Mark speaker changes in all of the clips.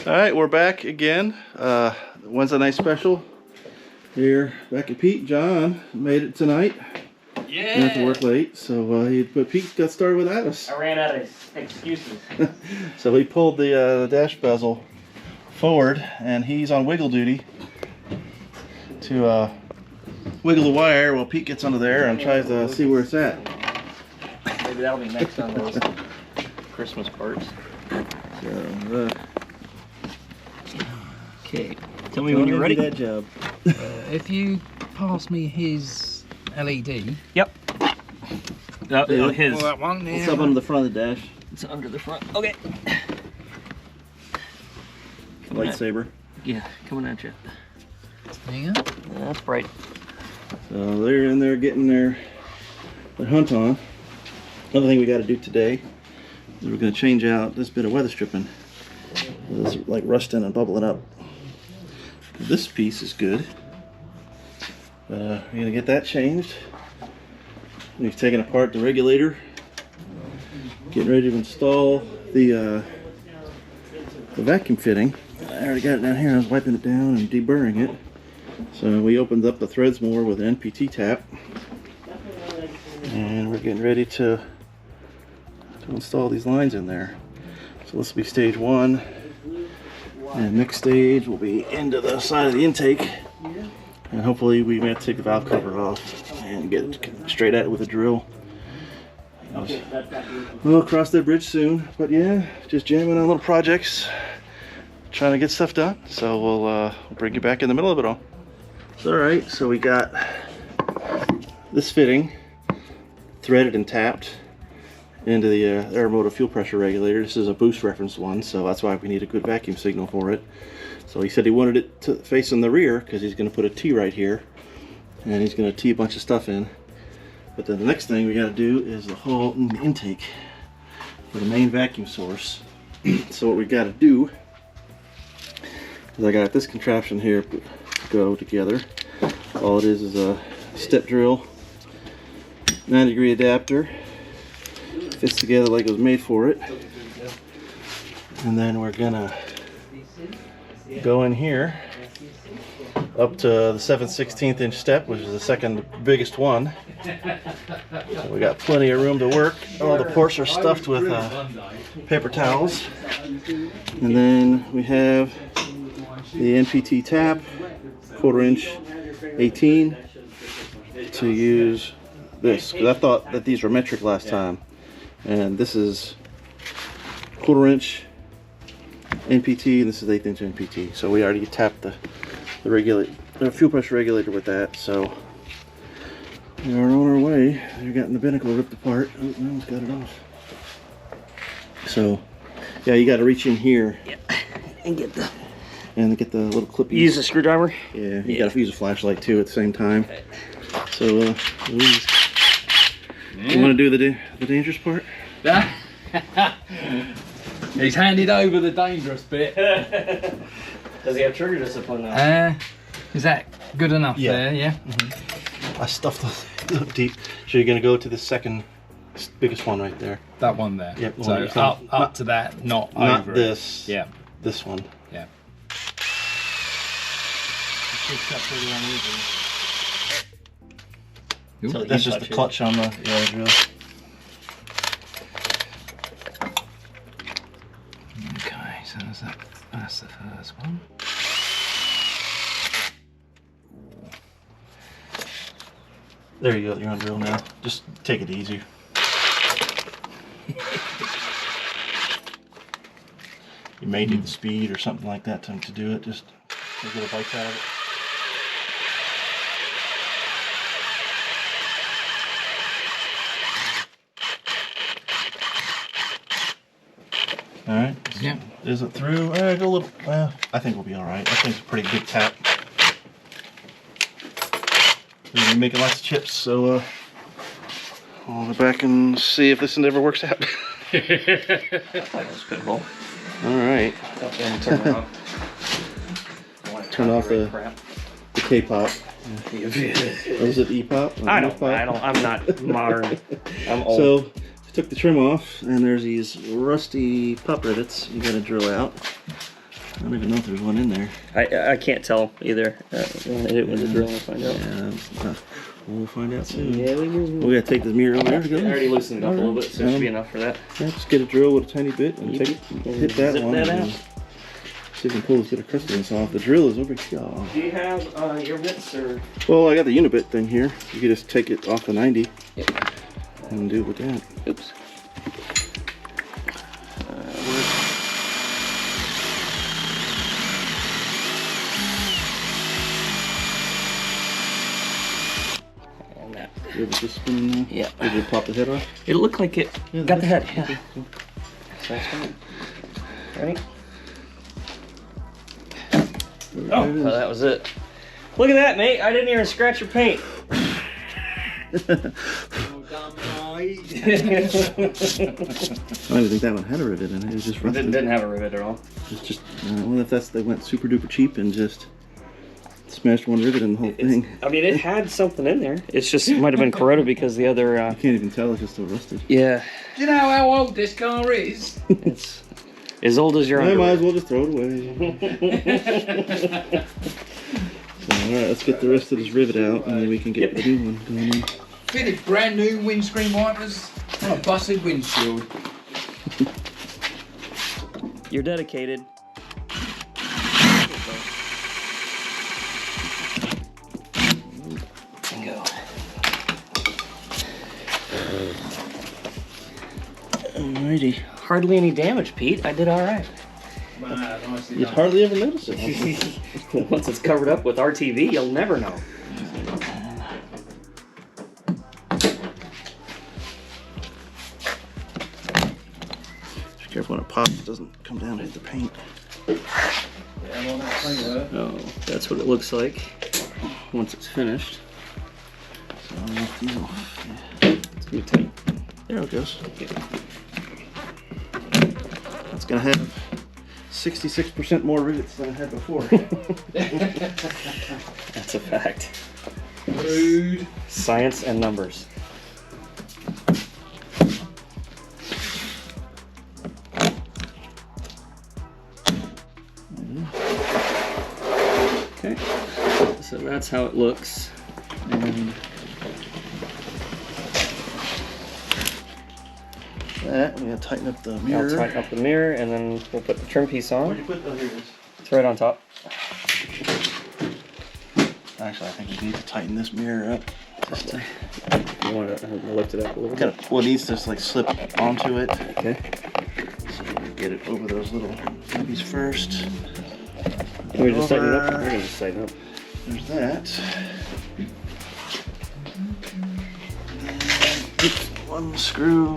Speaker 1: All right, we're back again. Wednesday night special. Here, back at Pete. John made it tonight.
Speaker 2: Yeah.
Speaker 1: Didn't have to work late, so but Pete got started without us.
Speaker 2: I ran out of excuses.
Speaker 1: So he pulled the dash bezel forward, and he's on wiggle duty to wiggle the wire while Pete gets under there and tries to see where it's at.
Speaker 2: Maybe that'll be next on those Christmas parts.
Speaker 1: So,
Speaker 3: Okay, tell me when you're ready.
Speaker 1: That job.
Speaker 3: If you pass me his LED.
Speaker 2: Yep. His.
Speaker 3: Well, that one, yeah.
Speaker 1: It's up under the front of the dash.
Speaker 2: It's under the front. Okay.
Speaker 1: Lightsaber.
Speaker 2: Yeah, coming at you.
Speaker 3: There you go.
Speaker 2: That's bright.
Speaker 1: So they're in there getting their hunt on. Another thing we got to do today is we're going to change out this bit of weather stripping. It's like rusting and bubbling up. This piece is good. We're going to get that changed. We've taken apart the regulator. Getting ready to install the vacuum fitting. I already got it down here. I was wiping it down and deburring it. So we opened up the threads more with an NPT tap. And we're getting ready to install these lines in there. So this will be stage 1. And next stage will be into the side of the intake. And hopefully we may have to take the valve cover off and get it straight at it with a drill. We'll cross that bridge soon. But yeah, just jamming on little projects. Trying to get stuff done. So we'll bring you back in the middle of it all. Alright, so we got this fitting threaded and tapped into the aeromotive fuel pressure regulator. This is a boost reference one, so that's why we need a good vacuum signal for it. So he said he wanted it to face in the rear because he's going to put a T right here, and he's going to T a bunch of stuff in. But then the next thing we got to do is the whole intake for the main vacuum source. So what we got to do is I got this contraption here go together. All it is a step drill, 90-degree adapter. Fits together like it was made for it. And then we're gonna go in here up to the 7/16 inch step, which is the second biggest one. So we got plenty of room to work. All the ports are stuffed with paper towels. And then we have the NPT tap, 1/4 inch 18, to use this. Because I thought that these were metric last time. And this is 1/4 inch NPT, and this is 1/8 inch NPT. So we already tapped the fuel pressure regulator with that. So we are on our way. We've gotten the binnacle ripped apart. Oh, I almost got it off. So yeah, you got to reach in here
Speaker 2: And get the
Speaker 1: little clip.
Speaker 2: use a screwdriver.
Speaker 1: Yeah, you got to use a flashlight too at the same time. Okay. So you want to do the dangerous part?
Speaker 3: He's handed over the dangerous bit.
Speaker 2: Does he have trigger discipline now?
Speaker 3: Is that good enough there? Yeah.
Speaker 1: I stuffed the deep. So you're going to go to the second biggest one right there.
Speaker 3: That one there.
Speaker 1: Yep.
Speaker 3: So up to that, not over
Speaker 1: this.
Speaker 3: It. Yeah.
Speaker 1: This one.
Speaker 3: Yeah.
Speaker 1: So that's just the clutch on the drill.
Speaker 3: Okay, so that's the first one.
Speaker 1: There you go, you're on drill now. Just take it easy. You may need the speed or something like that to do it, just to get a bite out of it. Alright,
Speaker 3: yeah.
Speaker 1: Is it through? Go a little, I think we'll be alright. I think it's a pretty big tap. We're gonna be making lots of chips, so I'll go back and see if this one ever works out.
Speaker 2: That's cool.
Speaker 1: Alright.
Speaker 2: Turn it off.
Speaker 1: Turn off the K-pop. Was it E-pop?
Speaker 2: I'm not modern. I'm old.
Speaker 1: So took the trim off, and there's these rusty pop rivets you gotta drill out. I don't even know if there's one in there.
Speaker 2: I can't tell either. I'm gonna hit it with the drill and find out.
Speaker 1: Yeah, we'll find out soon.
Speaker 2: Yeah, we
Speaker 1: We gotta take this mirror over there to go.
Speaker 2: I already loosened it up a little bit, so it should be enough for that.
Speaker 1: Yeah, just get a drill with a tiny bit and hit that
Speaker 2: zip
Speaker 1: one.
Speaker 2: that
Speaker 1: and
Speaker 2: out.
Speaker 1: see if we can pull this bit of crystals off. The drill is over here.
Speaker 2: Do you have your bits or?
Speaker 1: Well, I got the unibit thing here. You can just take it off the 90
Speaker 2: Yep.
Speaker 1: and do it with that.
Speaker 2: Oops. And that.
Speaker 1: You ever just spin?
Speaker 2: Yeah.
Speaker 1: Did you pop the head off?
Speaker 2: It looked like it
Speaker 1: Yeah,
Speaker 2: got the head. Yeah. So that's fine. Ready? Oh, well, that was it. Look at that, mate. I didn't even scratch your paint.
Speaker 1: I didn't think that one had a rivet in it. It was just rusted.
Speaker 2: Didn't have a rivet at all.
Speaker 1: It's just, well, if they went super duper cheap and just smashed one rivet in the whole thing.
Speaker 2: I mean, it had something in there. It's just might have been corroded because the other.
Speaker 1: You can't even tell if it's still rusted.
Speaker 2: Yeah.
Speaker 3: Do you know how old this car is?
Speaker 2: It's as old as your
Speaker 1: I might
Speaker 2: underwear.
Speaker 1: as well just throw it away. So, alright, let's get the rest of this rivet out and then we can get the new one going in.
Speaker 3: Fitted brand new windscreen wipers on a busted windshield.
Speaker 2: You're dedicated. Go.
Speaker 1: Alrighty.
Speaker 2: Hardly any damage, Pete. I did all right.
Speaker 1: You'd hardly ever notice it.
Speaker 2: Once it's covered up with RTV, you'll never know.
Speaker 1: Be careful when it pops, it doesn't come down and hit the paint.
Speaker 2: Oh, that's what it looks like once it's finished.
Speaker 1: So I'll knock these off.
Speaker 2: It's gonna be tight.
Speaker 1: There it goes. That's gonna have 66% more rivets than it had before.
Speaker 2: That's a fact.
Speaker 3: Rude.
Speaker 2: Science and numbers. Okay, so that's how it looks.
Speaker 1: And that, we gotta tighten up the mirror.
Speaker 2: I'll tighten up the mirror and then we'll put the trim piece
Speaker 1: Where'd
Speaker 2: on.
Speaker 1: you put? Oh, here it is.
Speaker 2: It's right on top.
Speaker 1: Actually, I think we need to tighten this mirror up. Just to,
Speaker 2: You want to lift it up a little bit?
Speaker 1: well, it needs to like slip onto it.
Speaker 2: Okay.
Speaker 1: So we get it over those little nubbies first.
Speaker 2: Can we just tighten it up?
Speaker 1: Over.
Speaker 2: We're gonna just tighten it up.
Speaker 1: There's that. Oops, one screw.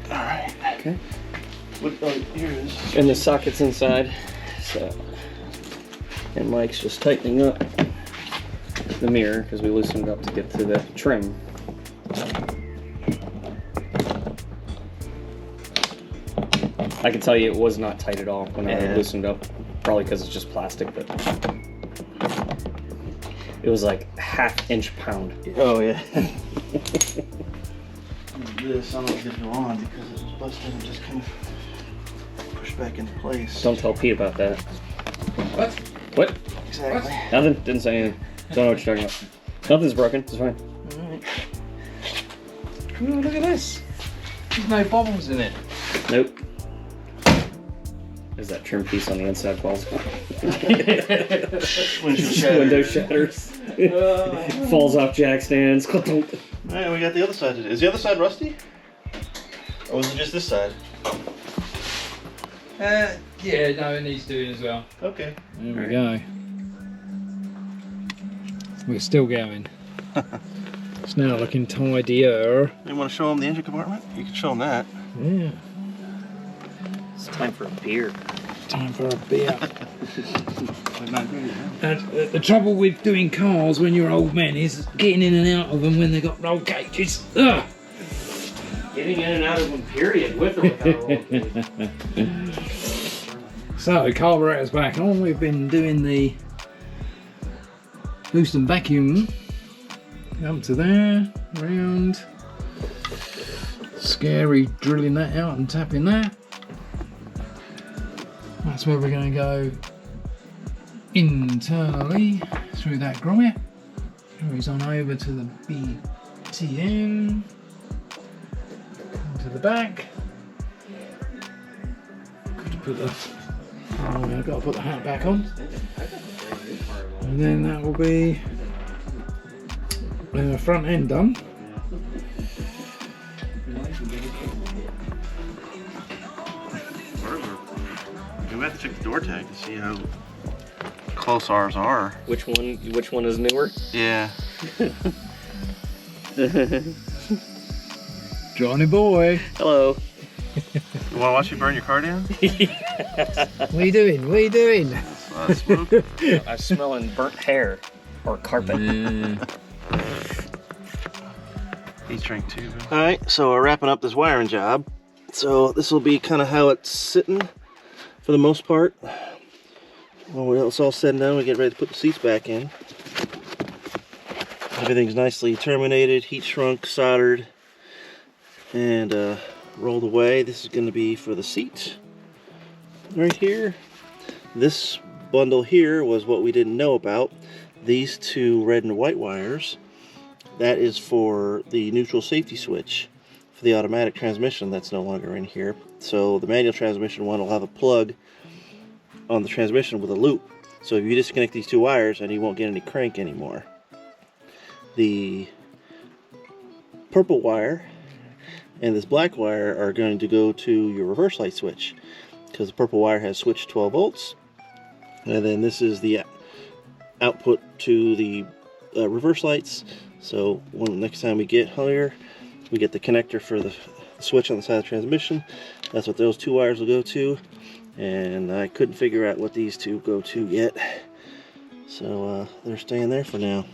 Speaker 1: Alright.
Speaker 2: Okay.
Speaker 1: What, oh, here it is.
Speaker 2: And the socket's inside. So, and Mike's just tightening up the mirror because we loosened it up to get to the trim. I can tell you it was not tight at all when I loosened up. Probably because it's just plastic, but it was like ½ pound.
Speaker 1: Oh, yeah. This, I don't know if it'll go on because it was busted and just kind of pushed back into place.
Speaker 2: Don't tell Pete about that.
Speaker 3: What?
Speaker 2: What?
Speaker 1: Exactly.
Speaker 2: Nothing. Didn't say anything. Don't know what you're talking about. Nothing's broken. It's fine.
Speaker 1: Alright.
Speaker 3: Oh, look at this. There's no bubbles in it.
Speaker 2: Nope. Is that trim piece on the inside falls? Window shatters. Falls off jack stands.
Speaker 1: Alright, we got the other side. Is the other side rusty? Or was it just this side?
Speaker 3: Yeah, no, it needs doing as well.
Speaker 1: Okay.
Speaker 3: There we go. We're still going. It's now looking tidier.
Speaker 1: You want to show them the engine compartment? You can show them that.
Speaker 3: Yeah.
Speaker 2: It's time for a beer.
Speaker 3: Time for a beer. The trouble with doing cars when you're old men is getting in and out of them when they've got roll cages. Ugh.
Speaker 2: Getting in and out of them, period, with or without roll.
Speaker 3: So, carburetor's back on. We've been doing the boost and vacuum. Up to there, round. Scary drilling that out and tapping that. That's where we're going to go internally through that grommet. Carries on over to the BTN. To the back. I've got to put the hat back on. And then that will be the front end done.
Speaker 1: We have to check the door tag to see how close ours are.
Speaker 2: Which one is newer?
Speaker 1: Yeah.
Speaker 3: Johnny boy.
Speaker 2: Hello.
Speaker 1: You want to watch me burn your car down?
Speaker 3: What are you doing? What are you doing?
Speaker 1: Smoke.
Speaker 2: I'm smelling burnt hair or carpet.
Speaker 1: Heat shrink too. All right, so we're wrapping up this wiring job. So this will be kind of how it's sitting for the most part. When it's all said and done, we get ready to put the seats back in. Everything's nicely terminated, heat shrunk, soldered, and rolled away. This is going to be for the seat right here. This bundle here was what we didn't know about. These two red and white wires, that is for the neutral safety switch for the automatic transmission. That's no longer in here. So the manual transmission one will have a plug on the transmission with a loop. So if you disconnect these two wires, and you won't get any crank anymore. The purple wire and this black wire are going to go to your reverse light switch, because the purple wire has switched 12 volts, and then this is the output to the reverse lights. So next time we get here, we get the connector for the switch on the side of the transmission. That's what those two wires will go to, and I couldn't figure out what these two go to yet, so they're staying there for now.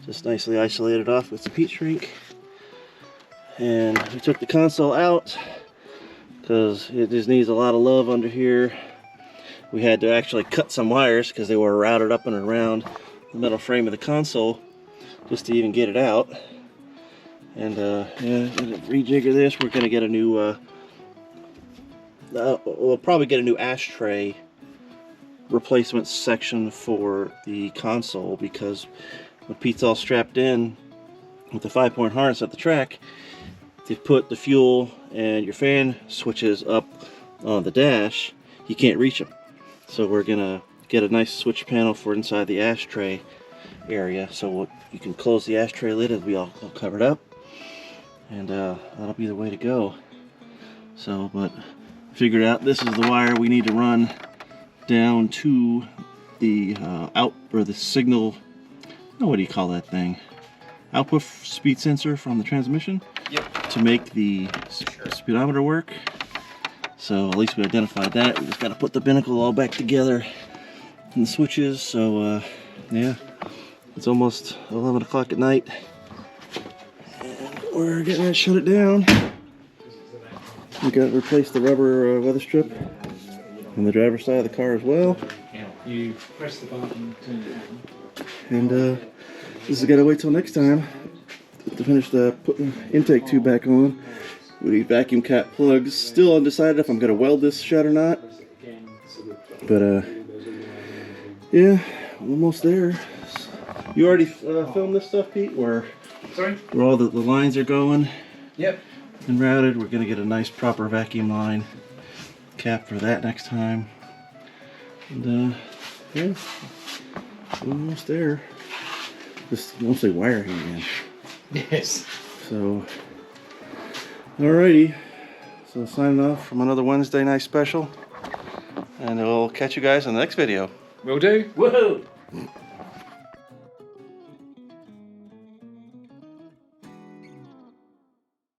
Speaker 1: Just nicely isolated off with some heat shrink. And we took the console out because it just needs a lot of love under here. We had to actually cut some wires because they were routed up and around the metal frame of the console just to even get it out. And yeah, rejigger this. We're gonna get a new we'll probably get a new ashtray replacement section for the console, because when Pete's all strapped in with the 5-point harness at the track, to put the fuel and your fan switches up on the dash, you can't reach them. So we're gonna get a nice switch panel for inside the ashtray area, so you can close the ashtray lid. It'll be all covered up, and that'll be the way to go. So, but I figured out this is the wire we need to run down to the the signal. Oh, what do you call that thing? Output speed sensor from the transmission.
Speaker 2: Yep.
Speaker 1: To make the speedometer work. So at least we identified that. We just got to put the binnacle all back together and the switches. So yeah, it's almost 11 o'clock at night, and we're getting ready to shut it down. We got to replace the rubber weather strip on the driver's side of the car as well.
Speaker 3: You press the button, turn it on.
Speaker 1: And this has got to wait till next time to finish putting the intake tube back on. We need vacuum cap plugs. Still undecided if I'm going to weld this shut or not. But yeah, almost there. You already filmed this stuff, Pete? Where all the lines are going?
Speaker 3: Yep.
Speaker 1: And routed. We're going to get a nice proper vacuum line cap for that next time. And yeah, almost there. Just mostly wire again.
Speaker 3: Yes.
Speaker 1: So, alrighty. So signing off from another Wednesday night special, and we'll catch you guys in the next video.
Speaker 3: Will do.
Speaker 2: Woohoo!